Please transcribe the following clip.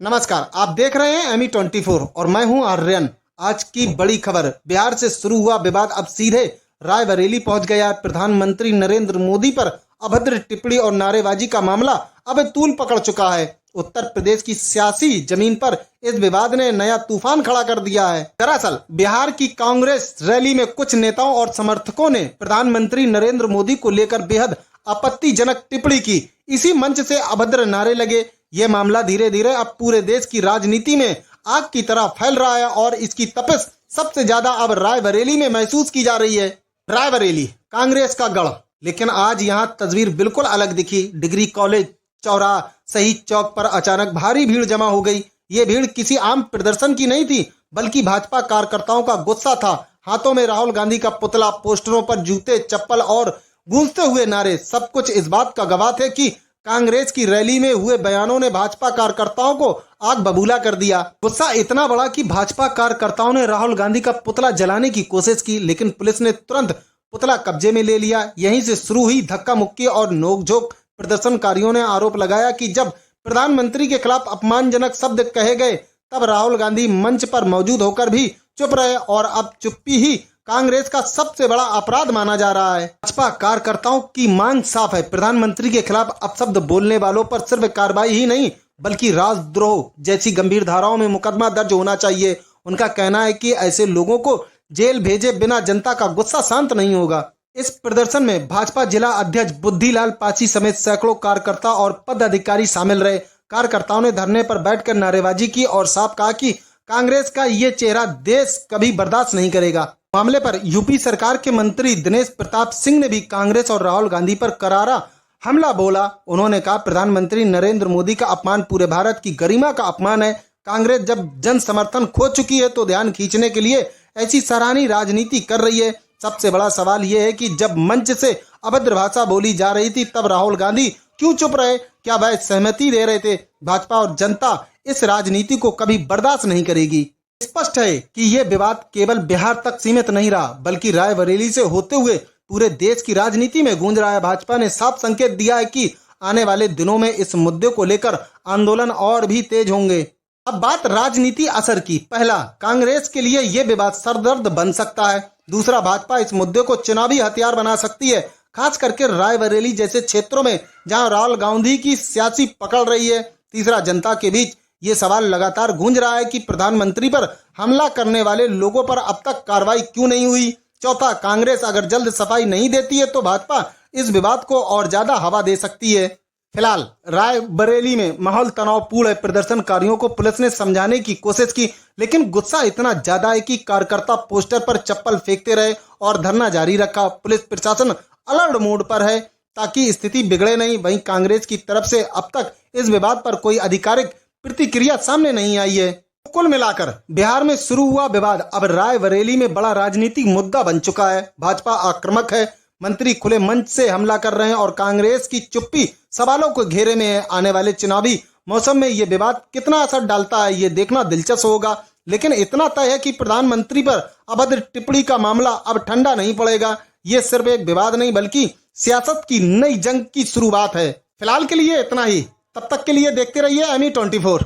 नमस्कार, आप देख रहे हैं एमी 24 और मैं हूं आर्यन। आज की बड़ी खबर, बिहार से शुरू हुआ विवाद अब सीधे रायबरेली पहुंच गया। प्रधानमंत्री नरेंद्र मोदी पर अभद्र टिप्पणी और नारेबाजी का मामला अब तूल पकड़ चुका है। उत्तर प्रदेश की सियासी जमीन पर इस विवाद ने नया तूफान खड़ा कर दिया है। दरअसल बिहार की कांग्रेस रैली में कुछ नेताओं और समर्थकों ने प्रधानमंत्री नरेंद्र मोदी को लेकर बेहद आपत्तिजनक टिप्पणी की। इसी मंच से अभद्र नारे लगे। ये मामला धीरे धीरे अब पूरे देश की राजनीति में आग की तरह फैल रहा है और इसकी तपिश सबसे ज्यादा अब रायबरेली में महसूस की जा रही है। रायबरेली कांग्रेस का गढ़, लेकिन आज यहाँ तस्वीर बिल्कुल अलग दिखी। डिग्री कॉलेज चौराहा शहीद चौक पर अचानक भारी भीड़ जमा हो गई। ये भीड़ किसी आम प्रदर्शन की नहीं थी, बल्कि भाजपा कार्यकर्ताओं का गुस्सा था। हाथों में राहुल गांधी का पुतला, पोस्टरों पर जूते चप्पल और गूंजते हुए नारे, सब कुछ इस बात का गवाह थे कि कांग्रेस की रैली में हुए बयानों ने भाजपा कार्यकर्ताओं को आग बबूला कर दिया। गुस्सा इतना बड़ा कि भाजपा कार्यकर्ताओं ने राहुल गांधी का पुतला जलाने की कोशिश की, लेकिन पुलिस ने तुरंत पुतला कब्जे में ले लिया। यहीं से शुरू हुई धक्का मुक्की और नोकझोंक। प्रदर्शनकारियों ने आरोप लगाया कि जब प्रधानमंत्री के खिलाफ अपमानजनक शब्द कहे गए, तब राहुल गांधी मंच पर मौजूद होकर भी चुप रहे और अब चुप्पी ही कांग्रेस का सबसे बड़ा अपराध माना जा रहा है। भाजपा कार्यकर्ताओं की मांग साफ है, प्रधानमंत्री के खिलाफ अपशब्द बोलने वालों पर सिर्फ कार्रवाई ही नहीं बल्कि राजद्रोह जैसी गंभीर धाराओं में मुकदमा दर्ज होना चाहिए। उनका कहना है कि ऐसे लोगों को जेल भेजे बिना जनता का गुस्सा शांत नहीं होगा। इस प्रदर्शन में भाजपा जिला अध्यक्ष बुद्धिलाल पासी समेत सैकड़ों कार्यकर्ता और पदाधिकारी शामिल रहे। कार्यकर्ताओं ने धरने पर बैठकर नारेबाजी की और साफ कहा कि कांग्रेस का ये चेहरा देश कभी बर्दाश्त नहीं करेगा। मामले पर यूपी सरकार के मंत्री दिनेश प्रताप सिंह ने भी कांग्रेस और राहुल गांधी पर करारा हमला बोला। उन्होंने कहा, प्रधानमंत्री नरेंद्र मोदी का अपमान पूरे भारत की गरिमा का अपमान है। कांग्रेस जब जन समर्थन खो चुकी है तो ध्यान खींचने के लिए ऐसी सराहनीय राजनीति कर रही है। सबसे बड़ा सवाल यह है कि जब मंच से अभद्र भाषा बोली जा रही थी तब राहुल गांधी क्यों चुप रहे? क्या वह सहमति दे रहे थे? भाजपा और जनता इस राजनीति को कभी बर्दाश्त नहीं करेगी। स्पष्ट है कि यह विवाद केवल बिहार तक सीमित नहीं रहा, बल्कि रायबरेली से होते हुए पूरे देश की राजनीति में गूंज रहा है। भाजपा ने साफ संकेत दिया है कि आने वाले दिनों में इस मुद्दे को लेकर आंदोलन और भी तेज होंगे। अब बात राजनीति असर की। पहला, कांग्रेस के लिए यह विवाद सरदर्द बन सकता है। दूसरा, भाजपा इस मुद्दे को चुनावी हथियार बना सकती है, खास करके रायबरेली जैसे क्षेत्रों में जहां राहुल गांधी की सियासी पकड़ रही है। तीसरा, जनता के बीच ये सवाल लगातार गूंज रहा है कि प्रधानमंत्री पर हमला करने वाले लोगों पर अब तक कार्रवाई क्यों नहीं हुई। चौथा, कांग्रेस अगर जल्द सफाई नहीं देती है तो भाजपा इस विवाद को और ज्यादा हवा दे सकती है। फिलहाल रायबरेली में माहौल तनावपूर्ण है। प्रदर्शनकारियों को पुलिस ने समझाने की कोशिश की, लेकिन गुस्सा इतना ज्यादा है कि कार्यकर्ता पोस्टर पर चप्पल फेंकते रहे और धरना जारी रखा। पुलिस प्रशासन अलर्ट मोड पर है ताकि स्थिति बिगड़े नहीं। वहीं कांग्रेस की तरफ से अब तक इस विवाद पर कोई आधिकारिक प्रतिक्रिया सामने नहीं आई है। कुल मिलाकर बिहार में शुरू हुआ विवाद अब रायबरेली में बड़ा राजनीतिक मुद्दा बन चुका है। भाजपा आक्रामक है, मंत्री खुले मंच से हमला कर रहे हैं और कांग्रेस की चुप्पी सवालों के घेरे में है। आने वाले चुनावी मौसम में ये विवाद कितना असर डालता है, ये देखना दिलचस्प होगा। लेकिन इतना तय है कि प्रधानमंत्री पर अभद्र टिप्पणी का मामला अब ठंडा नहीं पड़ेगा। ये सिर्फ एक विवाद नहीं बल्कि सियासत की नई जंग की शुरुआत है। फिलहाल के लिए इतना ही। तब तक के लिए देखते रहिए एमी 24।